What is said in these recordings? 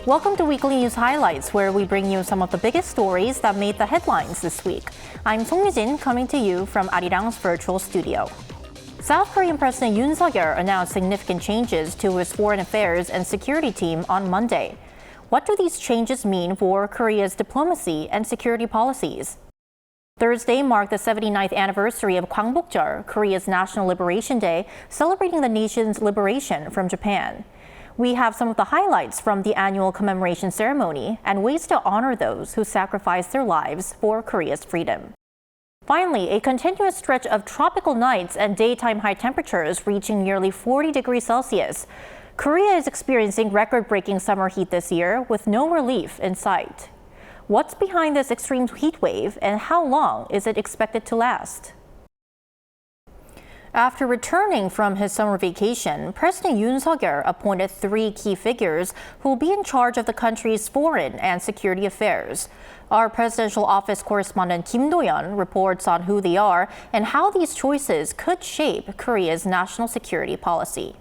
Welcome to Weekly News Highlights, where we bring you some of the biggest stories that made the headlines this week. I'm Song Yoo-jin, coming to you from Arirang's virtual studio. South Korean President Yoon announced significant changes to his foreign affairs and security team on Monday. What do these changes mean for Korea's diplomacy and security policies? Thursday marked the 79th anniversary of Gwangbokjeol, Korea's National Liberation Day, celebrating the nation's liberation from Japan. We have some of the highlights from the annual commemoration ceremony and ways to honor those who sacrificed their lives for Korea's freedom. Finally, a continuous stretch of tropical nights and daytime high temperatures reaching nearly 40 degrees Celsius. Korea is experiencing record-breaking summer heat this year with no relief in sight. What's behind this extreme heat wave and how long is it expected to last? After returning from his summer vacation, President Yoon appointed 3 key figures who will be in charge of the country's foreign and security affairs. Our presidential office correspondent Kim Do-yeon reports on who they are and how these choices could shape Korea's national security policy.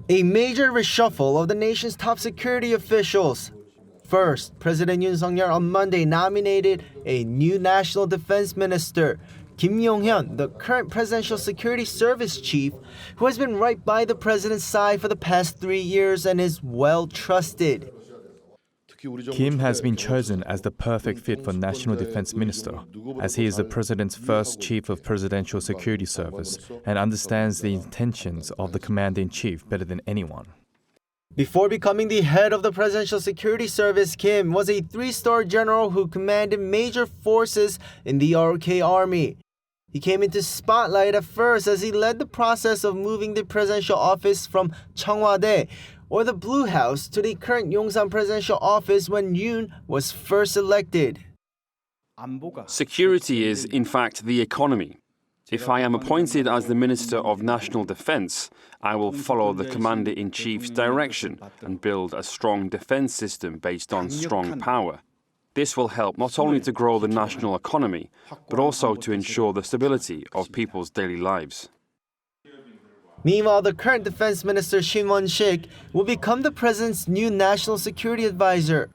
A major reshuffle of the nation's top security officials. First, President Yoon on Monday nominated a new national defense minister, Kim Yong-hyun, the current Presidential Security Service chief, who has been right by the president's side for the past 3 years and is well trusted. Kim has been chosen as the perfect fit for National Defense Minister, as he is the president's first chief of Presidential Security Service and understands the intentions of the commander-in-chief better than anyone. Before becoming the head of the Presidential Security Service, Kim was a 3-star general who commanded major forces in the RK Army. He came into spotlight at first as he led the process of moving the presidential office from Cheongwade, or the Blue House, to the current Yongsan presidential office when Yoon was first elected. Security is, in fact, the economy. If I am appointed as the Minister of National Defense, I will follow the Commander-in-Chief's direction and build a strong defense system based on strong power. This will help not only to grow the national economy, but also to ensure the stability of people's daily lives. Meanwhile, the current Defense Minister Shin Won-sik will become the president's new national security advisor.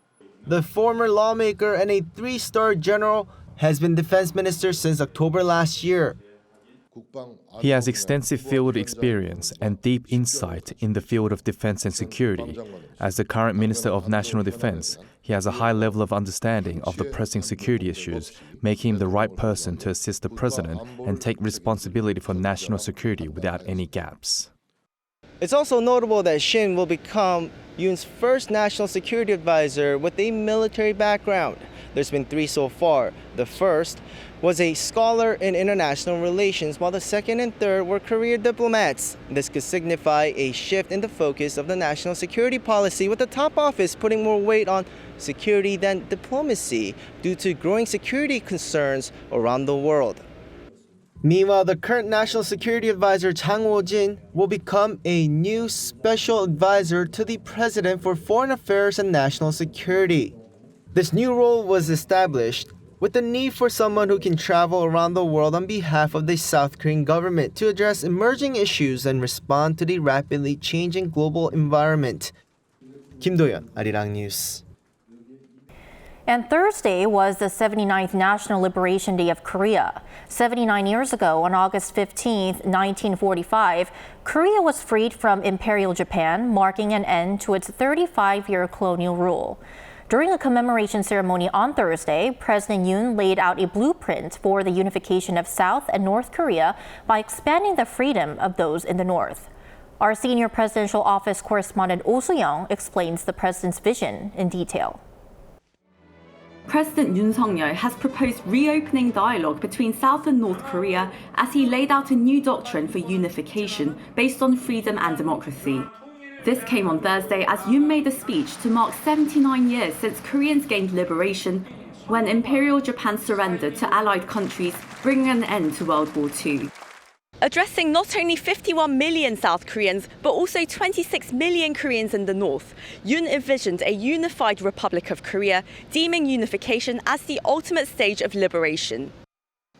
The former lawmaker and a 3-star general has been defense minister since October last year. He has extensive field experience and deep insight in the field of defense and security. As the current Minister of National Defense, he has a high level of understanding of the pressing security issues, making him the right person to assist the president and take responsibility for national security without any gaps. It's also notable that Shin will become Yoon's first national security advisor with a military background. There's been 3 so far. The first was a scholar in international relations, while the second and third were career diplomats. This could signify a shift in the focus of the national security policy, with the top office putting more weight on security than diplomacy due to growing security concerns around the world. Meanwhile, the current National Security Advisor Song Yoo-jin will become a new special advisor to the president for foreign affairs and national security. This new role was established with the need for someone who can travel around the world on behalf of the South Korean government to address emerging issues and respond to the rapidly changing global environment. Kim Do-yeon, Arirang News. And Thursday was the 79th National Liberation Day of Korea. 79 years ago, on August 15, 1945, Korea was freed from Imperial Japan, marking an end to its 35-year colonial rule. During a commemoration ceremony on Thursday, President Yoon laid out a blueprint for the unification of South and North Korea by expanding the freedom of those in the North. Our senior presidential office correspondent Oh Soo-young explains the president's vision in detail. President Yoon has proposed reopening dialogue between South and North Korea as he laid out a new doctrine for unification based on freedom and democracy. This came on Thursday as Yoon made a speech to mark 79 years since Koreans gained liberation, when Imperial Japan surrendered to Allied countries, bringing an end to World War II. Addressing not only 51 million South Koreans, but also 26 million Koreans in the north, Yoon envisioned a unified Republic of Korea, deeming unification as the ultimate stage of liberation.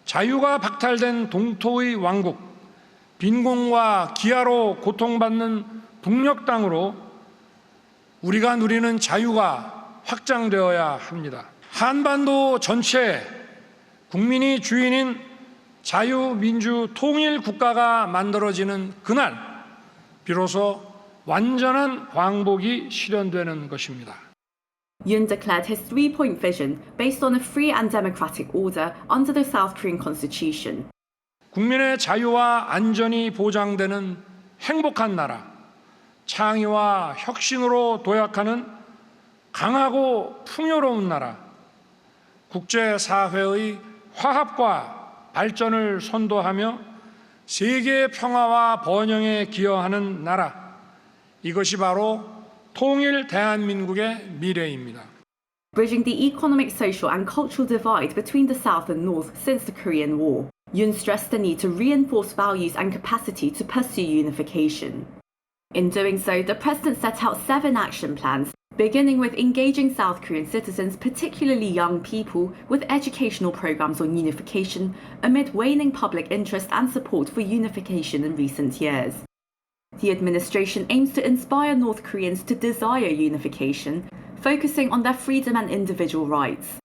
자유가 박탈된 동토의 왕국, 빈곤과 기아로 고통받는 북녘 땅으로 우리가 누리는 자유가 확장되어야 합니다. 한반도 전체 국민이 주인인 자유민주 통일 국가가 만들어지는 그날 비로소 완전한 광복이 실현되는 것입니다. Yoon declared his three-point vision based on a free and democratic order under the South Korean constitution. 국민의 자유와 안전이 보장되는 행복한 나라, 창의와 혁신으로 도약하는 강하고 풍요로운 나라, 국제사회의 화합과 발전을 선도하며 세계의 평화와 번영에 기여하는 나라, 이것이 바로 통일 대한민국의 미래입니다. Bridging the economic, social and cultural divide between the South and North since the Korean War, Yoon stressed the need to reinforce values and capacity to pursue unification. In doing so, the president set out 7 action plans, beginning with engaging South Korean citizens, particularly young people, with educational programs on unification amid waning public interest and support for unification in recent years. The administration aims to inspire North Koreans to desire unification, focusing on their freedom and individual rights.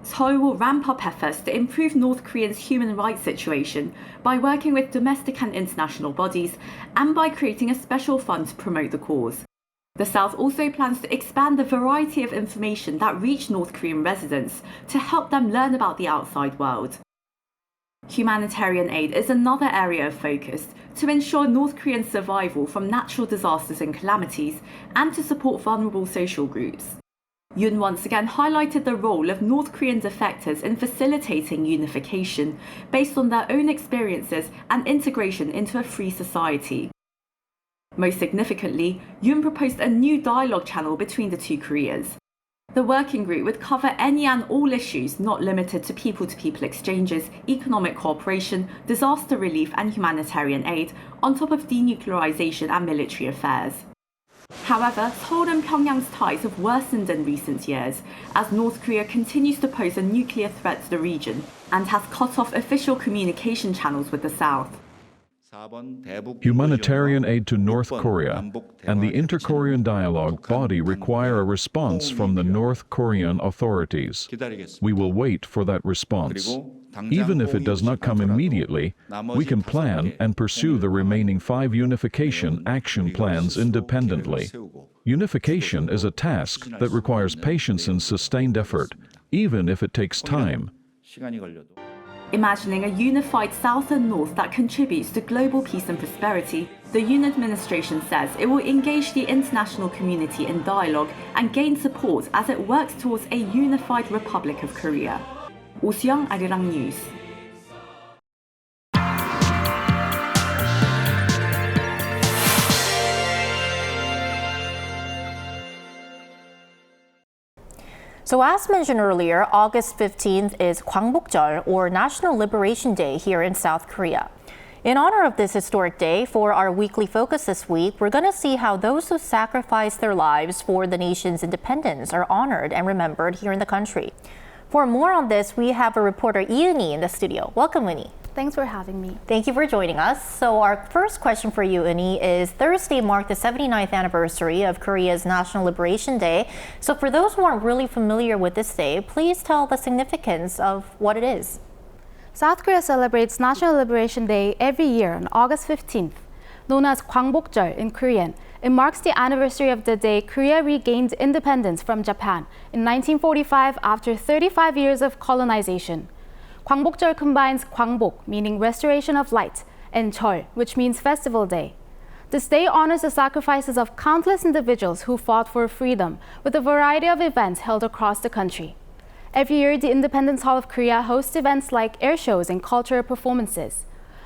Seoul will ramp up efforts to improve North Korea's human rights situation by working with domestic and international bodies and by creating a special fund to promote the cause. The South also plans to expand the variety of information that reach North Korean residents to help them learn about the outside world. Humanitarian aid is another area of focus to ensure North Korean survival from natural disasters and calamities and to support vulnerable social groups. Yoon once again highlighted the role of North Korean defectors in facilitating unification based on their own experiences and integration into a free society. Most significantly, Yoon proposed a new dialogue channel between the two Koreas. The working group would cover any and all issues not limited to people-to-people exchanges, economic cooperation, disaster relief and humanitarian aid, on top of denuclearization and military affairs. However, Seoul and Pyongyang's ties have worsened in recent years as North Korea continues to pose a nuclear threat to the region and has cut off official communication channels with the South. Humanitarian aid to North Korea and the Inter-Korean Dialogue body require a response from the North Korean authorities. We will wait for that response. Even if it does not come immediately, we can plan and pursue the remaining 5 unification action plans independently. Unification is a task that requires patience and sustained effort, even if it takes time. Imagining a unified South and North that contributes to global peace and prosperity, the Yoon administration says it will engage the international community in dialogue and gain support as it works towards a unified Republic of Korea. Oh Soo-young, Arirang News. So as mentioned earlier, August 15th is Gwangbokjeol, or National Liberation Day here in South Korea. In honor of this historic day, for our weekly focus this week, we're going to see how those who sacrificed their lives for the nation's independence are honored and remembered here in the country. For more on this, we have a reporter Yeol in the studio. Welcome, Yeol. Thanks for having me. Thank you for joining us. So our first question for you, Yeol, is Thursday marked the 79th anniversary of Korea's National Liberation Day. So for those who aren't really familiar with this day, please tell the significance of what it is. South Korea celebrates National Liberation Day every year on August 15th. Known as Gwangbokjeol in Korean, it marks the anniversary of the day Korea regained independence from Japan in 1945 after 35 years of colonization. Gwangbokjeol combines Gwangbok, meaning restoration of light, and Jeol, which means festival day. This day honors the sacrifices of countless individuals who fought for freedom with a variety of events held across the country. Every year, the Independence Hall of Korea hosts events like air shows and cultural performances.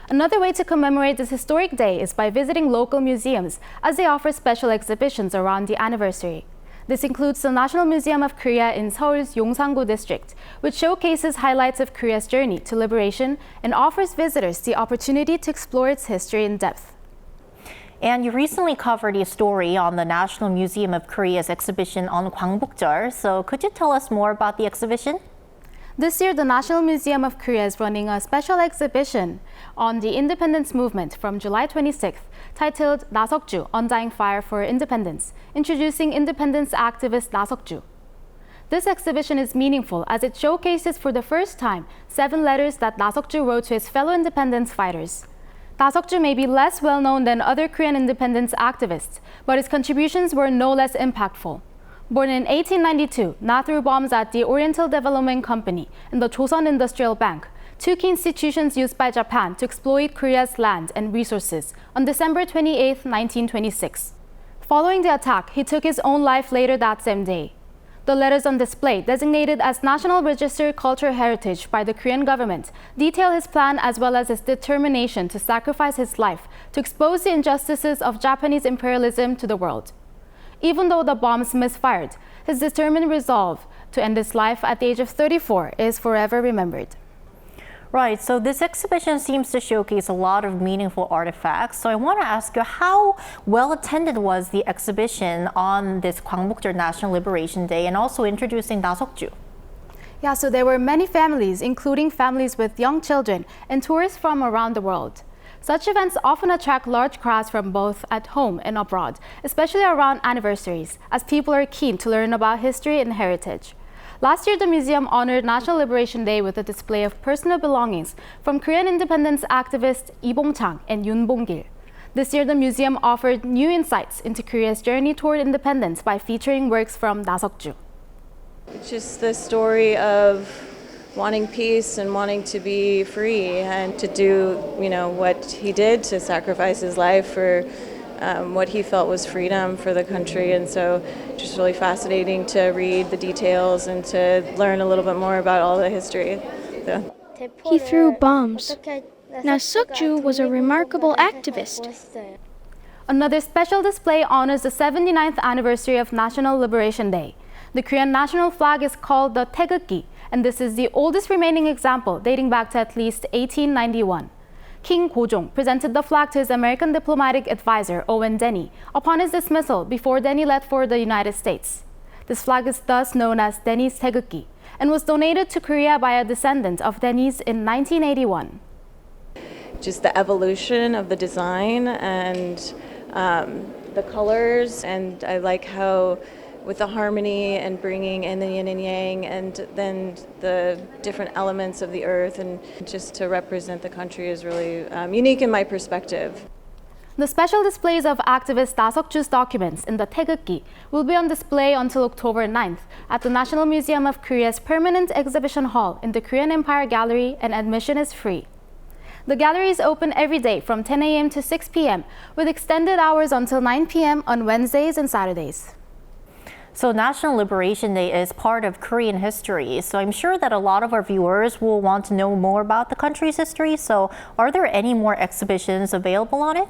Another way to commemorate this historic day is by visiting local museums, as they offer special exhibitions around the anniversary. This includes the National Museum of Korea in Seoul's Yongsan-gu district, which showcases highlights of Korea's journey to liberation and offers visitors the opportunity to explore its history in depth. And you recently covered a story on the National Museum of Korea's exhibition on Gwangbokjeol. So could you tell us more about the exhibition? This year, the National Museum of Korea is running a special exhibition on the independence movement from July 26th, titled 나석주, Undying Fire for Independence, introducing independence activist 나석주. This exhibition is meaningful as it showcases for the first time 7 letters that 나석주 wrote to his fellow independence fighters. 나석주 may be less well known than other Korean independence activists, but his contributions were no less impactful. Born in 1892, not through bombs at the Oriental Development Company and the Joseon Industrial Bank, 2 key institutions used by Japan to exploit Korea's land and resources, on December 28, 1926. Following the attack, he took his own life later that same day. The letters on display, designated as National Register Cultural Heritage by the Korean government, detail his plan as well as his determination to sacrifice his life to expose the injustices of Japanese imperialism to the world. Even though the bombs misfired, his determined resolve to end his life at the age of 34 is forever remembered. Right, so this exhibition seems to showcase a lot of meaningful artifacts. So I want to ask you, how well attended was the exhibition on this Gwangbokjeol National Liberation Day and also introducing 나석주? Yeah, so there were many families, including families with young children and tourists from around the world. Such events often attract large crowds from both at home and abroad, especially around anniversaries, as people are keen to learn about history and heritage. Last year, the museum honored National Liberation Day with a display of personal belongings from Korean independence activists Lee Bong-chang and Yoon Bong-gil. This year, the museum offered new insights into Korea's journey toward independence by featuring works from 나석주. It's just the story of wanting peace and wanting to be free and to do, what he did to sacrifice his life for what he felt was freedom for the country. And so just really fascinating to read the details and to learn a little bit more about all the history. So. He threw bombs. 나석주 was a remarkable activist. Another special display honors the 79th anniversary of National Liberation Day. The Korean national flag is called the 태극기, and this is the oldest remaining example dating back to at least 1891. King Gojong presented the flag to his American diplomatic advisor, Owen Denny, upon his dismissal before Denny left for the United States. This flag is thus known as Denny's 태극기 and was donated to Korea by a descendant of Denny's in 1981. Just the evolution of the design and the colors, and I like how with the harmony and bringing in the yin and yang and then the different elements of the earth, and just to represent the country is really unique in my perspective. The special displays of activist 나석주's documents in the 태극기 will be on display until October 9th at the National Museum of Korea's permanent exhibition hall in the Korean Empire Gallery, and admission is free. The gallery is open every day from 10 a.m. to 6 p.m. with extended hours until 9 p.m. on Wednesdays and Saturdays. So National Liberation Day is part of Korean history, so I'm sure that a lot of our viewers will want to know more about the country's history. So are there any more exhibitions available on it?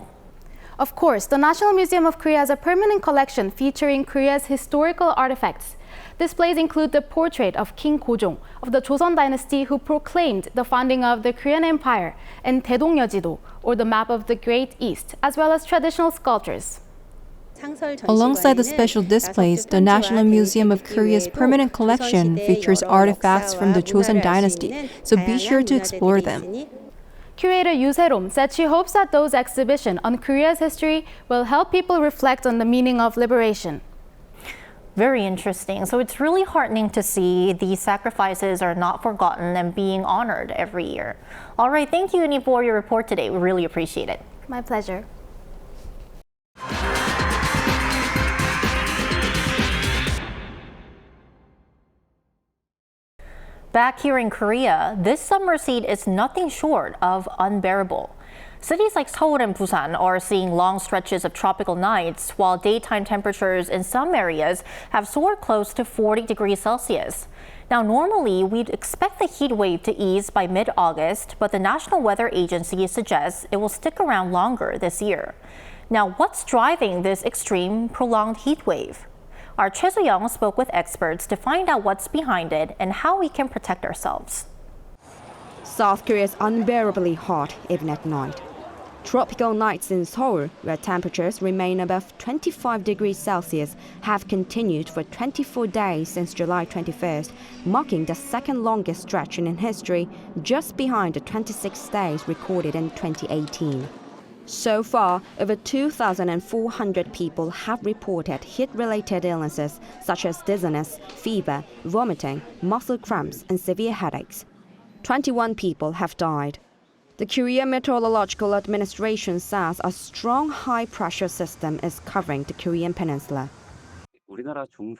Of course, the National Museum of Korea has a permanent collection featuring Korea's historical artifacts. Displays include the portrait of King Gojong of the Joseon dynasty, who proclaimed the founding of the Korean Empire, and 대동여지도, or the map of the Great East, as well as traditional sculptures. Alongside the special displays, the National Museum of Korea's permanent collection features artifacts from the Joseon dynasty, so be sure to explore them. Curator Yoo said she hopes that those exhibitions on Korea's history will help people reflect on the meaning of liberation. Very interesting. So it's really heartening to see these sacrifices are not forgotten and being honored every year. All right, thank you, Uni, for your report today. We really appreciate it. My pleasure. Back here in Korea, this summer's heat is nothing short of unbearable. Cities like Seoul and Busan are seeing long stretches of tropical nights, while daytime temperatures in some areas have soared close to 40 degrees Celsius. Now, normally, we'd expect the heat wave to ease by mid-August, but the National Weather Agency suggests it will stick around longer this year. Now, what's driving this extreme, prolonged heat wave? Our Choi Soo-young spoke with experts to find out what's behind it and how we can protect ourselves. South Korea is unbearably hot even at night. Tropical nights in Seoul, where temperatures remain above 25 degrees Celsius, have continued for 24 days since July 21st, marking the second longest stretch in history, just behind the 26 days recorded in 2018. So far, over 2,400 people have reported heat-related illnesses such as dizziness, fever, vomiting, muscle cramps, and severe headaches. 21 people have died. The Korea Meteorological Administration says a strong high-pressure system is covering the Korean peninsula.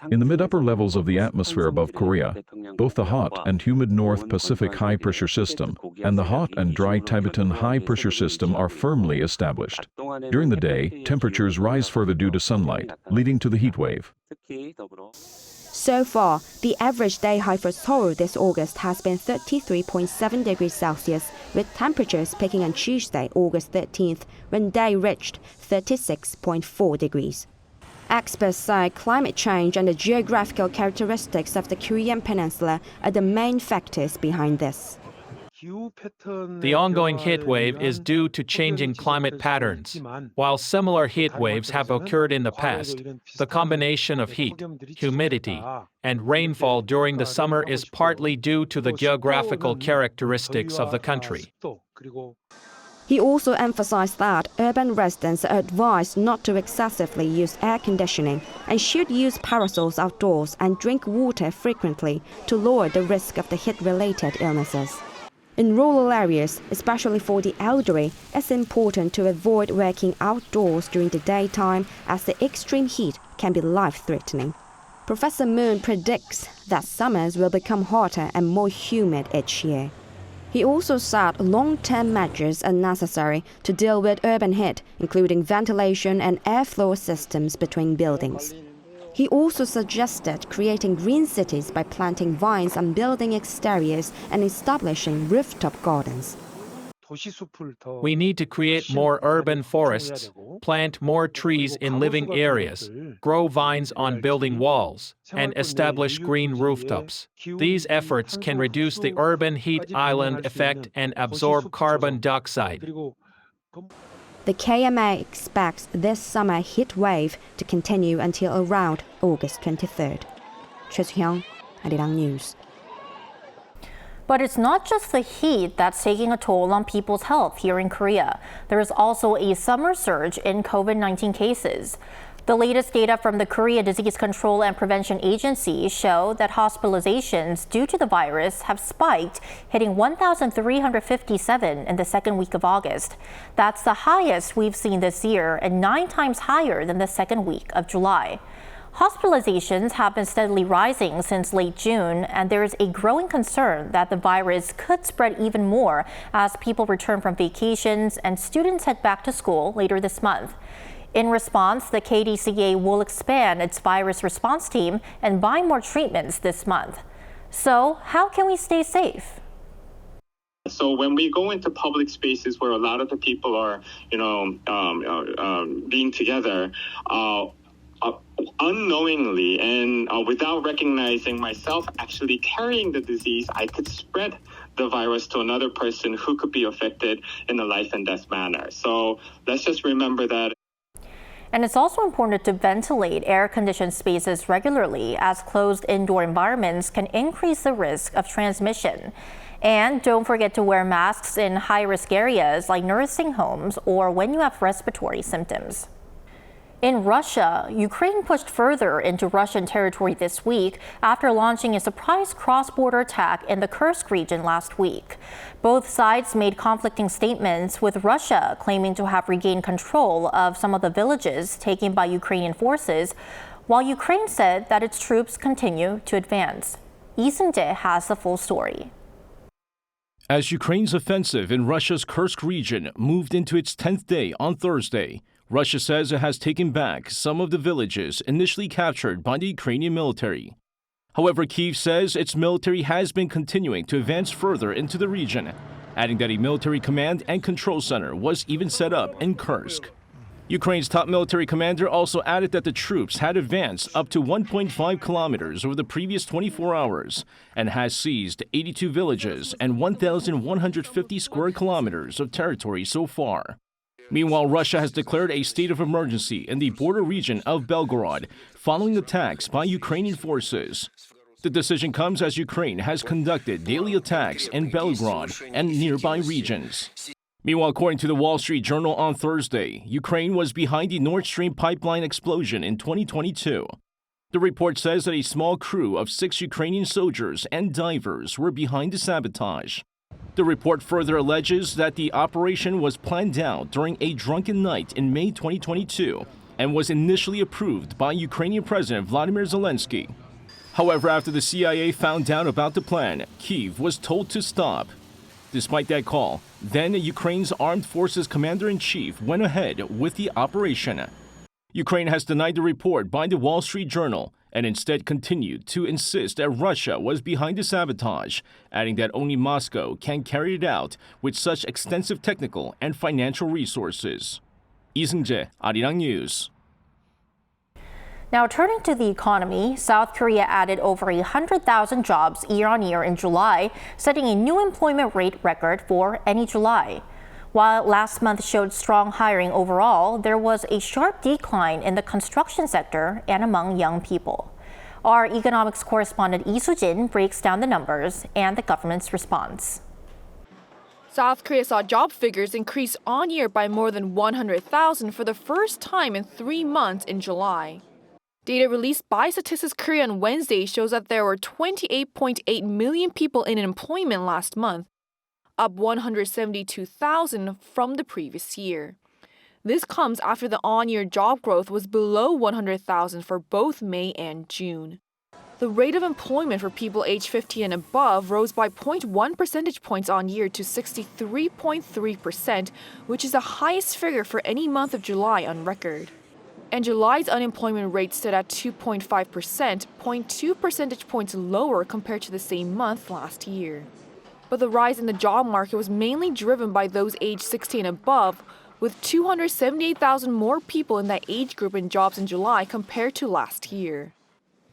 In the mid-upper levels of the atmosphere above Korea, both the hot and humid North Pacific high-pressure system and the hot and dry Tibetan high-pressure system are firmly established. During the day, temperatures rise further due to sunlight, leading to the heat wave. So far, the average day high for Seoul this August has been 33.7 degrees Celsius, with temperatures peaking on Tuesday, August 13th, when they reached 36.4 degrees. Experts say climate change and the geographical characteristics of the Korean peninsula are the main factors behind this. The ongoing heat wave is due to changing climate patterns. While similar heat waves have occurred in the past, the combination of heat, humidity, and rainfall during the summer is partly due to the geographical characteristics of the country. He also emphasized that urban residents are advised not to excessively use air conditioning and should use parasols outdoors and drink water frequently to lower the risk of the heat-related illnesses. In rural areas, especially for the elderly, it's important to avoid working outdoors during the daytime as the extreme heat can be life-threatening. Professor Moon predicts that summers will become hotter and more humid each year. He also said long-term measures are necessary to deal with urban heat, including ventilation and airflow systems between buildings. He also suggested creating green cities by planting vines on building exteriors and establishing rooftop gardens. We need to create more urban forests, plant more trees in living areas, grow vines on building walls, and establish green rooftops. These efforts can reduce the urban heat island effect and absorb carbon dioxide. The KMA expects this summer heat wave to continue until around August 23rd. Choi Soo-hyung, Arirang News. But it's not just the heat that's taking a toll on people's health here in Korea. There is also a summer surge in COVID-19 cases. The latest data from the Korea Disease Control and Prevention Agency show that hospitalizations due to the virus have spiked, hitting 1,357 in the second week of August. That's the highest we've seen this year and 9 times higher than the second week of July. Hospitalizations have been steadily rising since late June, and there is a growing concern that the virus could spread even more as people return from vacations and students head back to school later this month. In response, the KDCA will expand its virus response team and buy more treatments this month. So, how can we stay safe? So when we go into public spaces where a lot of the people are, being together, unknowingly and without recognizing myself actually carrying the disease, I could spread the virus to another person who could be affected in a life and death manner. So let's just remember that. And it's also important to ventilate air-conditioned spaces regularly, as closed indoor environments can increase the risk of transmission. And don't forget to wear masks in high-risk areas like nursing homes or when you have respiratory symptoms. In Russia, Ukraine pushed further into Russian territory this week after launching a surprise cross-border attack in the Kursk region last week. Both sides made conflicting statements, with Russia claiming to have regained control of some of the villages taken by Ukrainian forces, while Ukraine said that its troops continue to advance. Lee Seung-jae has the full story. As Ukraine's offensive in Russia's Kursk region moved into its 10th day on Thursday, Russia says it has taken back some of the villages initially captured by the Ukrainian military. However, Kyiv says its military has been continuing to advance further into the region, adding that a military command and control center was even set up in Kursk. Ukraine's top military commander also added that the troops had advanced up to 1.5 kilometers over the previous 24 hours and has seized 82 villages and 1,150 square kilometers of territory so far. Meanwhile, Russia has declared a state of emergency in the border region of Belgorod following attacks by Ukrainian forces. The decision comes as Ukraine has conducted daily attacks in Belgorod and nearby regions. Meanwhile, according to the Wall Street Journal on Thursday, Ukraine was behind the Nord Stream pipeline explosion in 2022. The report says that a small crew of 6 Ukrainian soldiers and divers were behind the sabotage. The report further alleges that the operation was planned out during a drunken night in May 2022 and was initially approved by Ukrainian President Vladimir Zelensky. However, after the CIA found out about the plan, Kyiv was told to stop. Despite that call, then Ukraine's Armed Forces Commander-in-Chief went ahead with the operation. Ukraine has denied the report by the Wall Street Journal and instead continued to insist that Russia was behind the sabotage, adding that only Moscow can carry it out with such extensive technical and financial resources. Lee Seung-jae, Arirang News. Now, turning to the economy, South Korea added over 100,000 jobs year-on-year in July, setting a new employment rate record for any July. While last month showed strong hiring overall, there was a sharp decline in the construction sector and among young people. Our economics correspondent Lee Soo-jin breaks down the numbers and the government's response. South Korea saw job figures increase on-year by more than 100,000 for the first time in 3 months in July. Data released by Statistics Korea on Wednesday shows that there were 28.8 million people in employment last month, up 172,000 from the previous year. This comes after the on-year job growth was below 100,000 for both May and June. The rate of employment for people aged 50 and above rose by 0.1 percentage points on year to 63.3%, which is the highest figure for any month of July on record. And July's unemployment rate stood at 2.5%, 0.2 percentage points lower compared to the same month last year. But the rise in the job market was mainly driven by those aged 60 and above, with 278,000 more people in that age group in jobs in July compared to last year.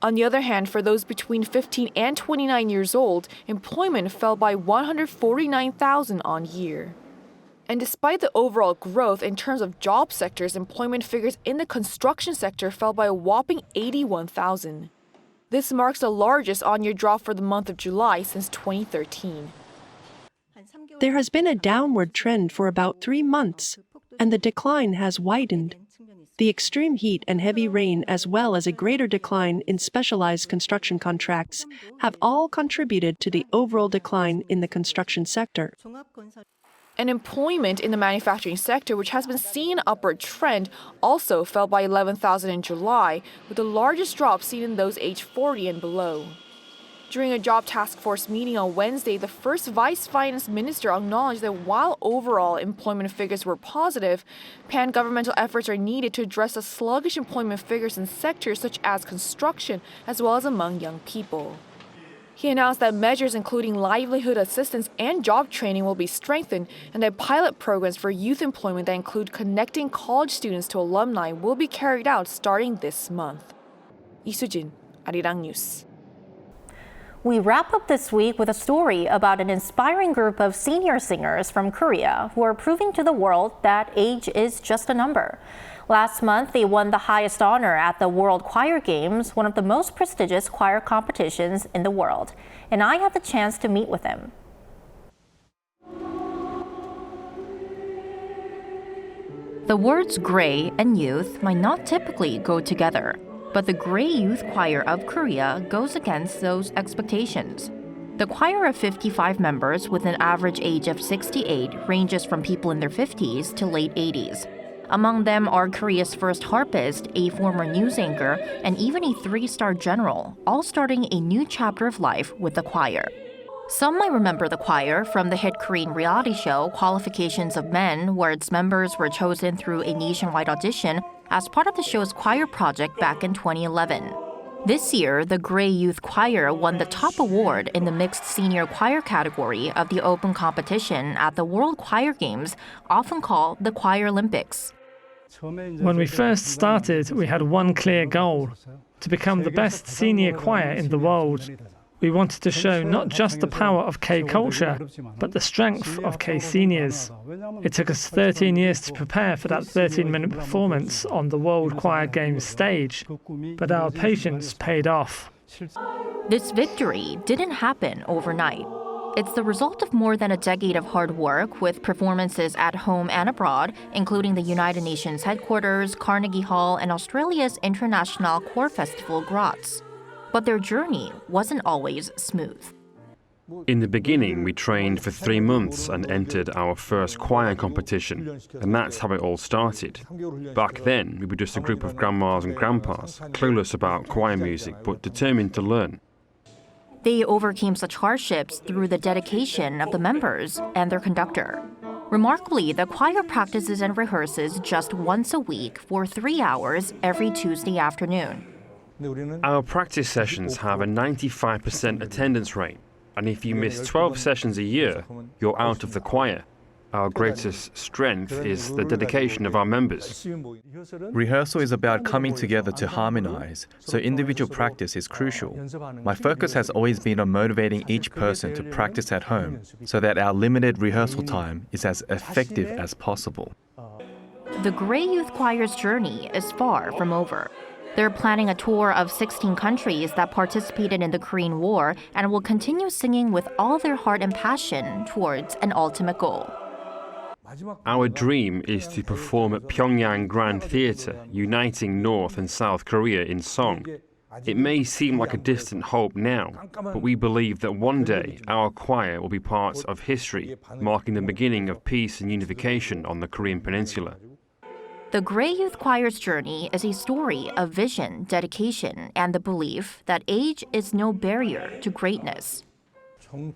On the other hand, for those between 15 and 29 years old, employment fell by 149,000 on year. And despite the overall growth in terms of job sectors, employment figures in the construction sector fell by a whopping 81,000. This marks the largest on-year drop for the month of July since 2013. There has been a downward trend for about 3 months, and the decline has widened. The extreme heat and heavy rain, as well as a greater decline in specialized construction contracts, have all contributed to the overall decline in the construction sector. And employment in the manufacturing sector, which has been seeing an upward trend, also fell by 11,000 in July, with the largest drop seen in those aged 40 and below. During a job task force meeting on Wednesday, the first vice finance minister acknowledged that while overall employment figures were positive, pan-governmental efforts are needed to address the sluggish employment figures in sectors such as construction, as well as among young people. He announced that measures including livelihood assistance and job training will be strengthened, and that pilot programs for youth employment that include connecting college students to alumni will be carried out starting this month. Lee Soo-jin, Arirang News. We wrap up this week with a story about an inspiring group of senior singers from Korea who are proving to the world that age is just a number. Last month, they won the highest honor at the World Choir Games, one of the most prestigious choir competitions in the world. And I had the chance to meet with them. The words gray and youth might not typically go together, but the Gray Youth Choir of Korea goes against those expectations. The choir of 55 members with an average age of 68 ranges from people in their 50s to late 80s. Among them are Korea's first harpist, a former news anchor, and even a 3-star general, all starting a new chapter of life with the choir. Some might remember the choir from the hit Korean reality show Qualifications of Men, where its members were chosen through a nationwide audition as part of the show's choir project back in 2011. This year, the Gray Youth Choir won the top award in the mixed senior choir category of the open competition at the World Choir Games, often called the Choir Olympics. When we first started, we had one clear goal: to become the best senior choir in the world. We wanted to show not just the power of K culture, but the strength of K seniors. It took us 13 years to prepare for that 13-minute performance on the World Choir Games stage, but our patience paid off. This victory didn't happen overnight. It's the result of more than a decade of hard work with performances at home and abroad, including the United Nations headquarters, Carnegie Hall, and Australia's International Choir Festival Graz. But their journey wasn't always smooth. In the beginning, we trained for 3 months and entered our first choir competition, and that's how it all started. Back then, we were just a group of grandmas and grandpas, clueless about choir music, but determined to learn. They overcame such hardships through the dedication of the members and their conductor. Remarkably, the choir practices and rehearses just once a week for 3 hours every Tuesday afternoon. Our practice sessions have a 95% attendance rate, and if you miss 12 sessions a year, you're out of the choir. Our greatest strength is the dedication of our members. Rehearsal is about coming together to harmonize, so individual practice is crucial. My focus has always been on motivating each person to practice at home so that our limited rehearsal time is as effective as possible. The Grey Youth Choir's journey is far from over. They're planning a tour of 16 countries that participated in the Korean War and will continue singing with all their heart and passion towards an ultimate goal. Our dream is to perform at Pyongyang Grand Theatre, uniting North and South Korea in song. It may seem like a distant hope now, but we believe that one day our choir will be part of history, marking the beginning of peace and unification on the Korean peninsula. The Grey Youth Choir's journey is a story of vision, dedication, and the belief that age is no barrier to greatness.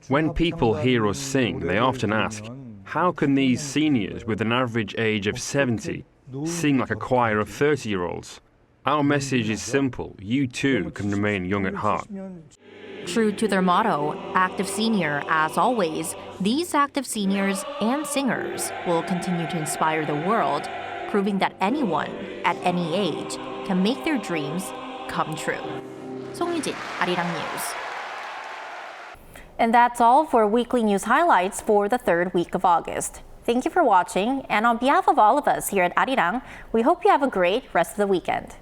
When people hear us sing, they often ask, how can these seniors with an average age of 70 sing like a choir of 30-year-olds? Our message is simple. You too can remain young at heart. True to their motto, active senior, as always, these active seniors and singers will continue to inspire the world, proving that anyone at any age can make their dreams come true. Song Yoo-jin, Arirang News. And that's all for weekly news highlights for the third week of August. Thank you for watching, and on behalf of all of us here at Arirang, we hope you have a great rest of the weekend.